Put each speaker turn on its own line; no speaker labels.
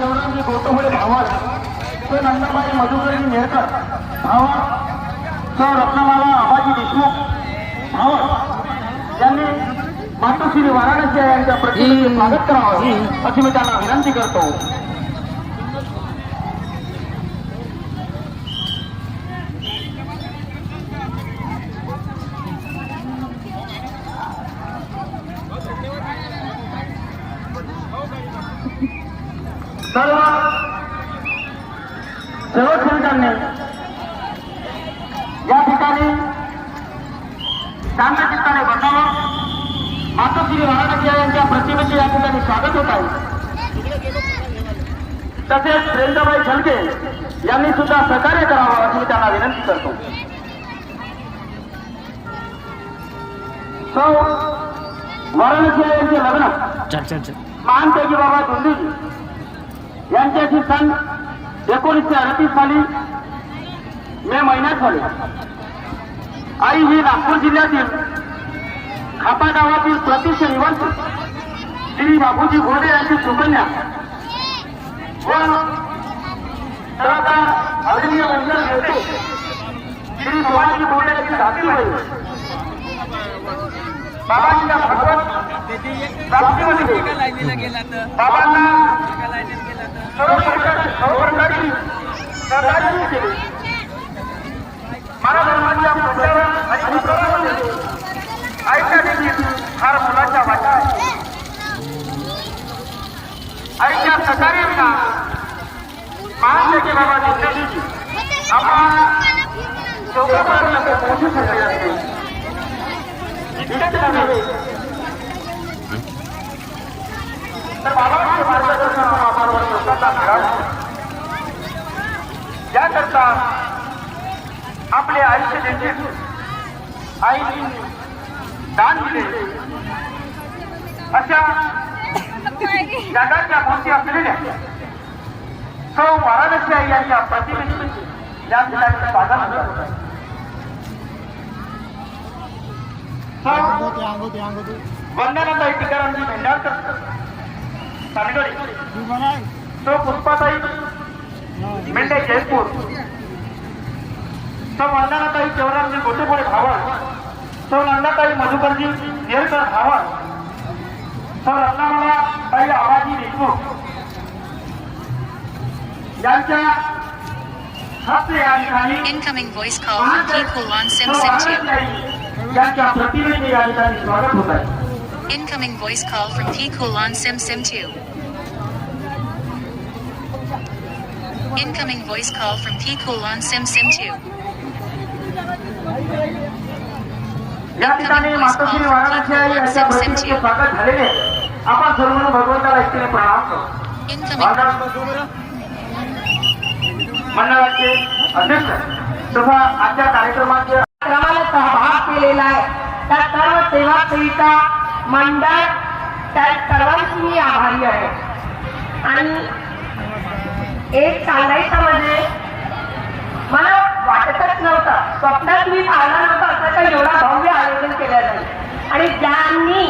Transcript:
शिवराजी गोटोबळे भावड तो नंदबाई मधुकरी नेरकर भावड तो रत्नमाला आबाजी देशमुख भावड यांनी मातोश्री वाराणसी यांच्या प्रतिनिधी स्वागत करावं अशी मी त्यांना विनंती करतो. सर्व सेवकांनी या ठिकाणी शांतचित्ताने बसावं. मातोश्री वाराणसी यांच्या प्रतिमेचे या ठिकाणी स्वागत होत आहे. तसेच प्रेमदाबाई झलके यांनी सुद्धा सहकार्य करावं अशी मी त्यांना विनंती करतो. सौ वाराणसी यांचे लग्न महानतेजी बाबा धुंदीजी यांच्याशी सन 1938 साली मे महिन्यात झाले. आई ही नागपूर जिल्ह्यातील खापा गावातील प्रतिष्ठ निवासी श्री बाबूजी घोडे यांची सुकन्या व सरदार आदरणीय मंगल घेतो श्री शिवाजी घोडे यांची धाकटी बहीण बाबांच्या भगवत प्राप्तीमध्ये बाबांना सर्व प्रकारची सहकार्य केले. मानव धर्माच्या प्रचार आणि प्रसारामध्ये आईच्या देखील फार मुलाच्या वाटा आहे. आईच्या सहकार्याविना महानतेजी बाबा धुंदीजी आम्हाला चौकापर्यंत पोहोचू शकले असते. तर बाबांचे मार्गदर्शन आम्हाला लोकांना मिळावं याकरता आपले आयुष्य देखील आईने दान दिले. अशा जगाच्या मूर्ती असलेल्या सौ वाराणसी आई यांच्या प्रतिनिधी या ठिकाणी स्वागत होत आहे. वंदनाताई टिकारामजी भेंडाळकर सानगडी सौ पुष्पाताई मेंढे जयपूर सौ वंदनाताई शिवरामजी गोटेपुळे भावड सौ नंदाताई मधुकरजी नेरकर भावड सौ रत्नामाला ताई आबाजी देशमुख यांच्या हस्ते या ठिकाणी
Incoming voice call from Kikul on Sim Sim 2.
यांच्या प्रतिनिधी या ठिकाणी स्वागत होत आहे.
Incoming voice call from Kikul on Sim Sim 2. Incoming voice call from Kikul on Sim Sim 2.
या ठिकाणी मातोश्री वाराणसी यांच्या प्रतिनिधीचे स्वागत झालेले आपण सर्व भगवंताला इतके प्रणाम करतो. मंडळाचे अध्यक्ष तथा आजच्या कार्यक्रमाचे
क्रमाला सहभाग केलेला आहे त्या सर्व सेवा सेविका मंडळ त्या सर्वांची मी आभारी आहे. आणि एक सांगायचं म्हणजे मला वाटतच नव्हतं, स्वप्नात मी पाहिलं नव्हतं असं काही एवढा भव्य आयोजन केलं जाईल. आणि ज्यांनी